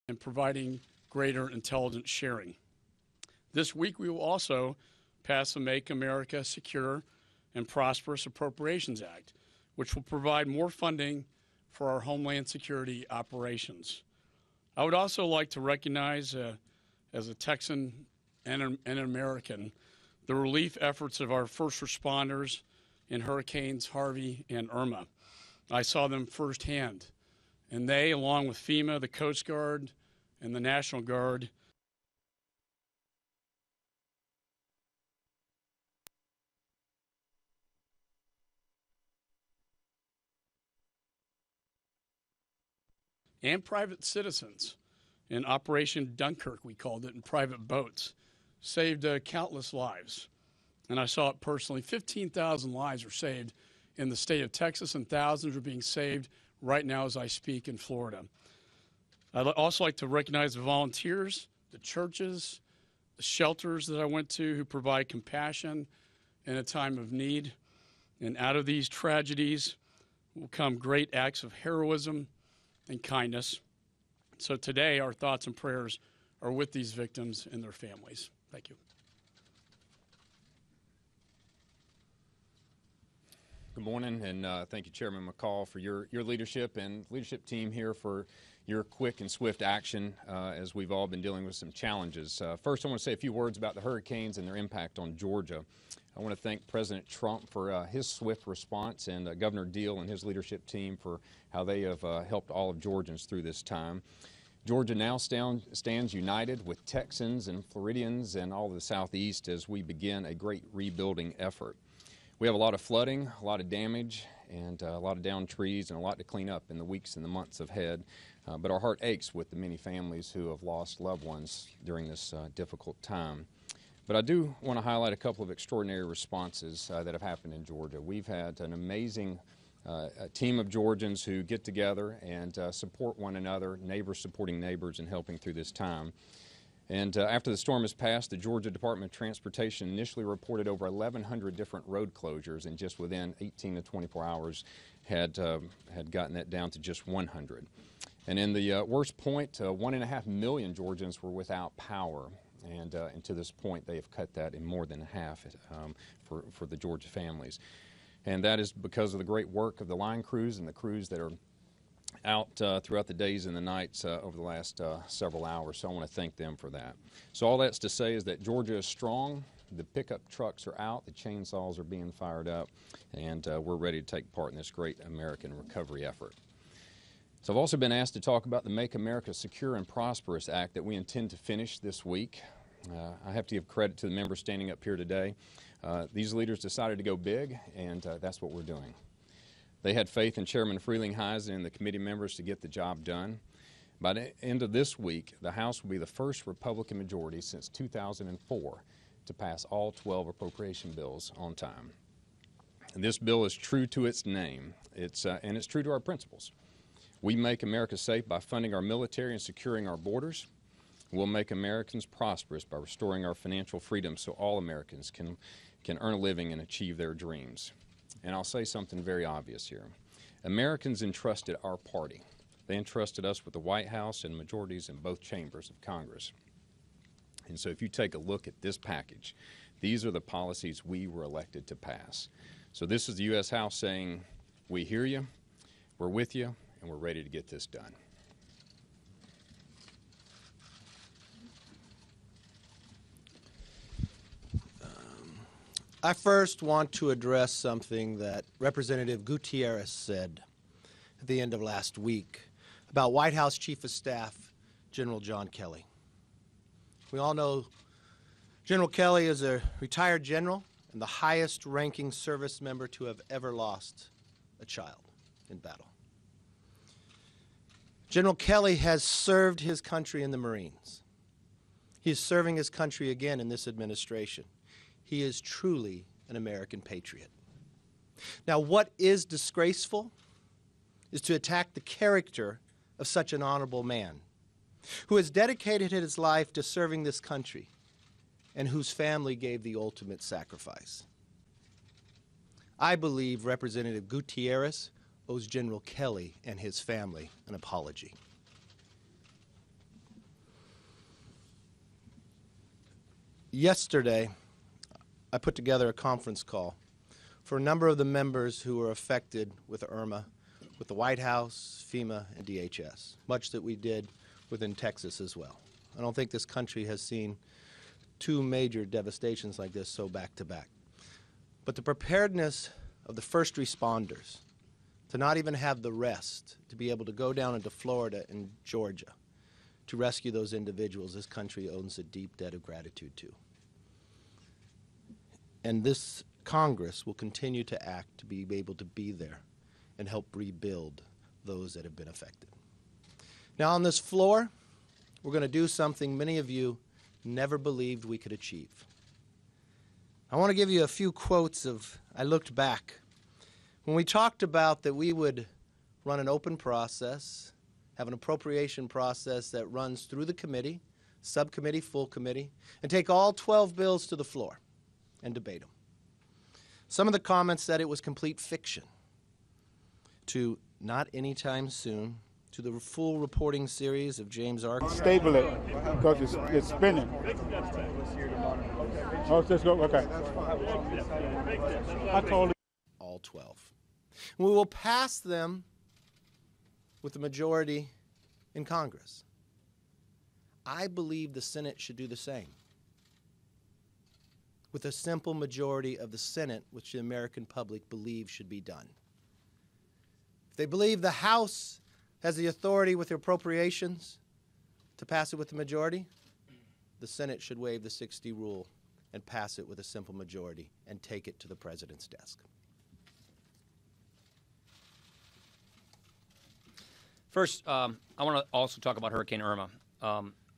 and providing greater intelligence sharing. This week, we will also pass the Make America Secure and Prosperous Appropriations Act, which will provide more funding for our Homeland Security operations. I would also like to recognize, as a Texan and an American, the relief efforts of our first responders in Hurricanes Harvey and Irma. I saw them firsthand, and they, along with FEMA, the Coast Guard, and the National Guard, and private citizens in Operation Dunkirk, we called it, in private boats, saved countless lives. And I saw it personally. 15,000 lives were saved in the state of Texas, and thousands are being saved right now as I speak in Florida. I'd also like to recognize the volunteers, the churches, the shelters that I went to who provide compassion in a time of need. And out of these tragedies will come great acts of heroism and kindness. So today, our thoughts and prayers are with these victims and their families. Thank you. Good morning, and thank you, Chairman McCall, for your leadership and leadership team here for your quick and swift action as we've all been dealing with some challenges. First, I want to say a few words about the hurricanes and their impact on Georgia. I want to thank President Trump for his swift response and Governor Deal and his leadership team for how they have helped all of Georgians through this time. Georgia now stands united with Texans and Floridians and all of the Southeast as we begin a great rebuilding effort. We have a lot of flooding, a lot of damage, and a lot of downed trees and a lot to clean up in the weeks and the months ahead. But our heart aches with the many families who have lost loved ones during this difficult time. But I do want to highlight a couple of extraordinary responses that have happened in Georgia. We've had an amazing team of Georgians who get together and support one another, neighbors supporting neighbors and helping through this time. And after the storm has passed, the Georgia Department of Transportation initially reported over 1,100 different road closures, and just within 18 to 24 hours had gotten that down to just 100. And in the worst point, 1.5 million Georgians were without power. And to this point, they have cut that in more than half for the Georgia families. And that is because of the great work of the line crews and the crews that are out throughout the days and the nights over the last several hours. So I want to thank them for that. So all that's to say is that Georgia is strong. The pickup trucks are out. The chainsaws are being fired up. And we're ready to take part in this great American recovery effort. So I've also been asked to talk about the Make America Secure and Prosperous Act that we intend to finish this week. I have to give credit to the members standing up here today. These leaders decided to go big, and that's what we're doing. They had faith in Chairman Freeling-Heisen and the committee members to get the job done. By the end of this week, the House will be the first Republican majority since 2004 to pass all 12 appropriation bills on time. And this bill is true to its name, and it's true to our principles. We make America safe by funding our military and securing our borders. We'll make Americans prosperous by restoring our financial freedom so all Americans can earn a living and achieve their dreams. And I'll say something very obvious here. Americans entrusted our party. They entrusted us with the White House and majorities in both chambers of Congress. And so if you take a look at this package, these are the policies we were elected to pass. So this is the U.S. House saying, we hear you, we're with you, and we're ready to get this done. I first want to address something that Representative Gutierrez said at the end of last week about White House Chief of Staff General John Kelly. We all know General Kelly is a retired general and the highest-ranking service member to have ever lost a child in battle. General Kelly has served his country in the Marines. He is serving his country again in this administration. He is truly an American patriot. Now, what is disgraceful is to attack the character of such an honorable man who has dedicated his life to serving this country and whose family gave the ultimate sacrifice. I believe Representative Gutierrez owes General Kelly and his family an apology. Yesterday, I put together a conference call for a number of the members who were affected with Irma, with the White House, FEMA, and DHS, much that we did within Texas as well. I don't think this country has seen two major devastations like this so back to back. But the preparedness of the first responders to not even have the rest to be able to go down into Florida and Georgia to rescue those individuals, this country owes a deep debt of gratitude to. And this Congress will continue to act to be able to be there and help rebuild those that have been affected. Now on this floor, we're going to do something many of you never believed we could achieve. I want to give you a few quotes of, I looked back. When we talked about that we would run an open process, have an appropriation process that runs through the committee, subcommittee, full committee, and take all 12 bills to the floor and debate them. Some of the comments said it was complete fiction, to not anytime soon, to the full reporting series of James R. Stable it, because it's spinning. Oh, let's go, okay. I told you. All 12. We will pass them with the majority in Congress. I believe the Senate should do the same, with a simple majority of the Senate, which the American public believes should be done. If they believe the House has the authority with the appropriations to pass it with the majority, the Senate should waive the 60 rule and pass it with a simple majority and take it to the President's desk. First, I want to also talk about Hurricane Irma.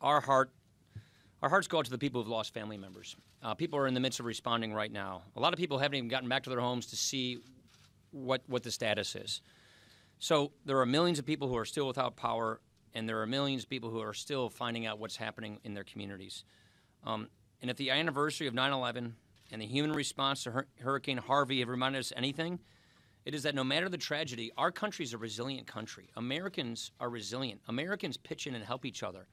Our hearts go out to the people who've lost family members. People are in the midst of responding right now. A lot of people haven't even gotten back to their homes to see what the status is. So there are millions of people who are still without power, and there are millions of people who are still finding out what's happening in their communities. And if the anniversary of 9/11 and the human response to Hurricane Harvey have reminded us anything, it is that no matter the tragedy, our country is a resilient country. Americans are resilient. Americans pitch in and help each other.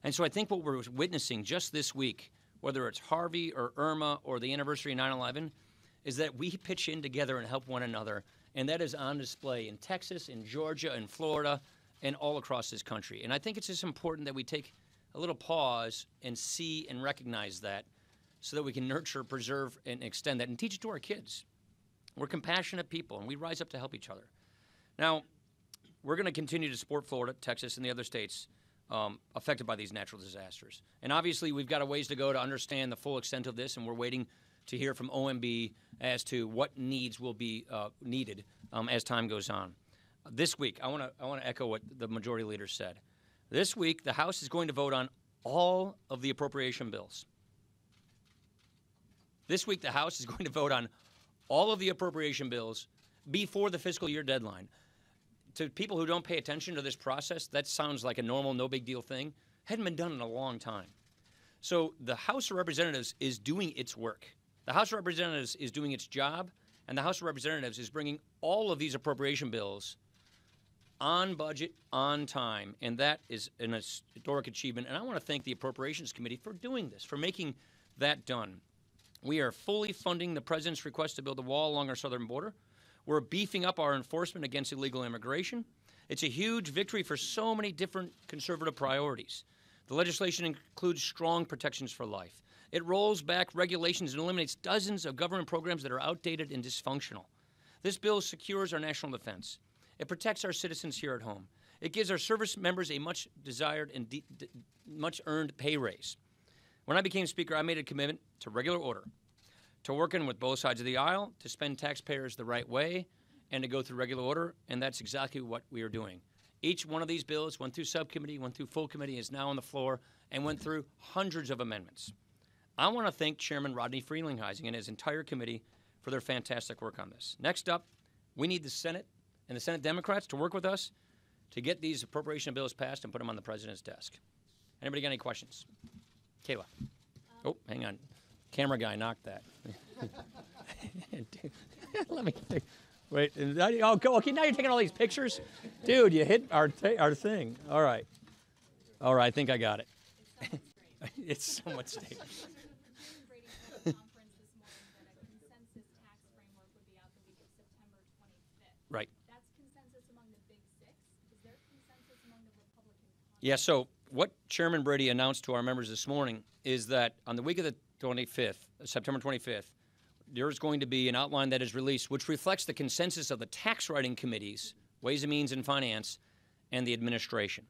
And so I think what we're witnessing just this week, whether it's Harvey or Irma or the anniversary of 9/11, is that we pitch in together and help one another. And that is on display in Texas, in Georgia, in Florida, and all across this country. And I think it's just important that we take a little pause and see and recognize that so that we can nurture, preserve, and extend that and teach it to our kids. We're compassionate people, and we rise up to help each other. Now, we're going to continue to support Florida, Texas, and the other states affected by these natural disasters. And obviously, we've got a ways to go to understand the full extent of this, and we're waiting to hear from OMB as to what needs will be needed as time goes on. This week, I want to echo what the majority leader said. This week, the House is going to vote on all of the appropriation bills. This week, the House is going to vote on all of the appropriation bills before the fiscal year deadline. To people who don't pay attention to this process, that sounds like a normal, no big deal thing. Hadn't been done in a long time. So the House of Representatives is doing its work. The House of Representatives is doing its job, and the House of Representatives is bringing all of these appropriation bills on budget, on time, and that is an historic achievement. And I want to thank the Appropriations Committee for doing this, for making that done. We are fully funding the President's request to build a wall along our southern border. We're beefing up our enforcement against illegal immigration. It's a huge victory for so many different conservative priorities. The legislation includes strong protections for life. It rolls back regulations and eliminates dozens of government programs that are outdated and dysfunctional. This bill secures our national defense. It protects our citizens here at home. It gives our service members a much-desired and much-earned pay raise. When I became Speaker, I made a commitment to regular order, to working with both sides of the aisle, to spend taxpayers the right way, and to go through regular order, and that's exactly what we are doing. Each one of these bills went through subcommittee, went through full committee, is now on the floor, and went through hundreds of amendments. I want to thank Chairman Rodney Frelinghuysen and his entire committee for their fantastic work on this. Next up, we need the Senate and the Senate Democrats to work with us to get these appropriation bills passed and put them on the President's desk. Anybody got any questions? Kayla. Oh, hang on. Camera guy knocked that. Let me think. Wait. Oh, okay, now you're taking all these pictures? Dude, you hit our thing. All right. All right, I think I got it. It's so much state. Right. That's consensus among the big six. Is there consensus among the Republican Congress? Yeah, so what Chairman Brady announced to our members this morning is that on the week of the 25th, September 25th, there's going to be an outline that is released which reflects the consensus of the tax writing committees, Ways and Means and Finance, and the administration.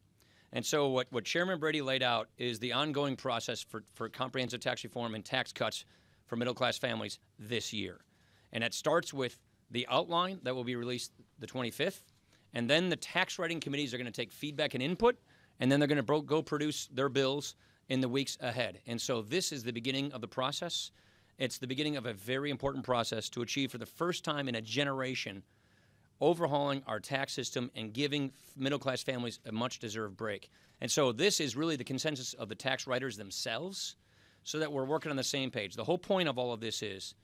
And so what Chairman Brady laid out is the ongoing process for comprehensive tax reform and tax cuts for middle-class families this year. And it starts with the outline that will be released the 25th, and then the tax writing committees are going to take feedback and input, and then they're going to go produce their bills in the weeks ahead. And so this is the beginning of the process. It's the beginning of a very important process to achieve for the first time in a generation overhauling our tax system and giving middle-class families a much-deserved break. And so this is really the consensus of the tax writers themselves, so that we're working on the same page. The whole point of all of this is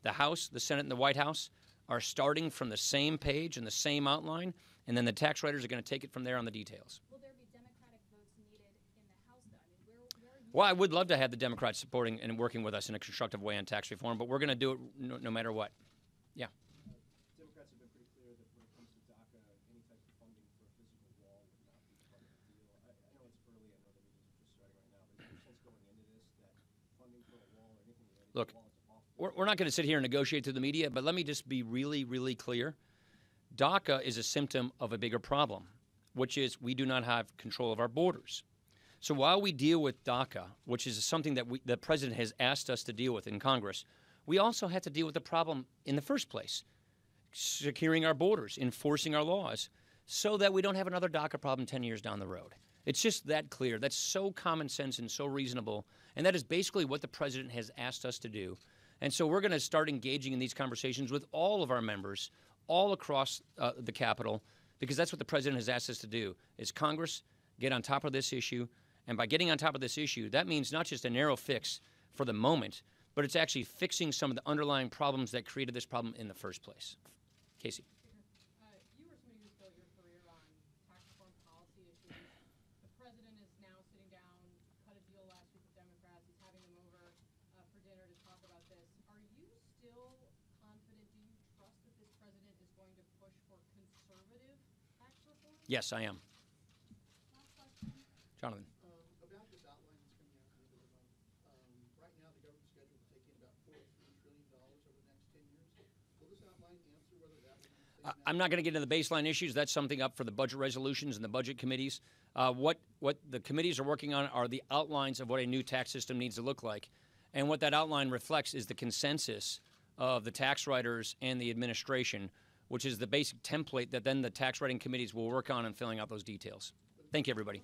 the House, the Senate, and the White House are starting from the same page and the same outline, and then the tax writers are going to take it from there on the details. Will there be Democratic votes needed in the House, though? I mean, where are you? Well, I would love to have the Democrats supporting and working with us in a constructive way on tax reform, but we're going to do it no matter what. Yeah. Democrats have been pretty clear that when it comes to DACA, any type of funding for a physical wall would not be part of the deal. I know it's early. I know the meetings are just starting right now, but is there a sense going into this that funding for a wall or anything related Look, to a wall is off? we're not going to sit here and negotiate through the media, but let me just be really, really clear. DACA is a symptom of a bigger problem, which is we do not have control of our borders. So while we deal with DACA, which is something that the president has asked us to deal with in Congress, we also have to deal with the problem in the first place, securing our borders, enforcing our laws, so that we don't have another DACA problem 10 years down the road. It's just that clear. That's so common sense and so reasonable, and that is basically what the president has asked us to do. And so we're going to start engaging in these conversations with all of our members all across the Capitol, because that's what the president has asked us to do, is Congress get on top of this issue. And by getting on top of this issue, that means not just a narrow fix for the moment, but it's actually fixing some of the underlying problems that created this problem in the first place. Casey. You were somebody who's built your career on tax reform policy issues. The president is now sitting down, cut a deal last week with Democrats. He's having them over for dinner to talk about this. Are you still confident? Do you trust that this president is going to push for conservative tax reform? Yes, I am. Last question. Jonathan. About this outline that's coming out at the end of the month, right now the government's scheduled to take in about $43 trillion over the next 10 years. Will this outline answer whether that will be I'm not going to get into the baseline issues. That's something up for the budget resolutions and the budget committees. What the committees are working on are the outlines of what a new tax system needs to look like. And what that outline reflects is the consensus of the tax writers and the administration, which is the basic template that then the tax writing committees will work on in filling out those details. Thank you, everybody.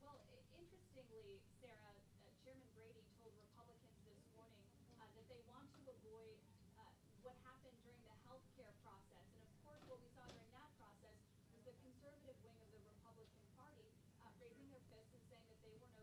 Well, interestingly, Sarah, Chairman Brady told Republicans this morning that they want to avoid what happened during the health care process. And of course, what we saw during that process was the conservative wing of the Republican Party raising their fists and saying that they were no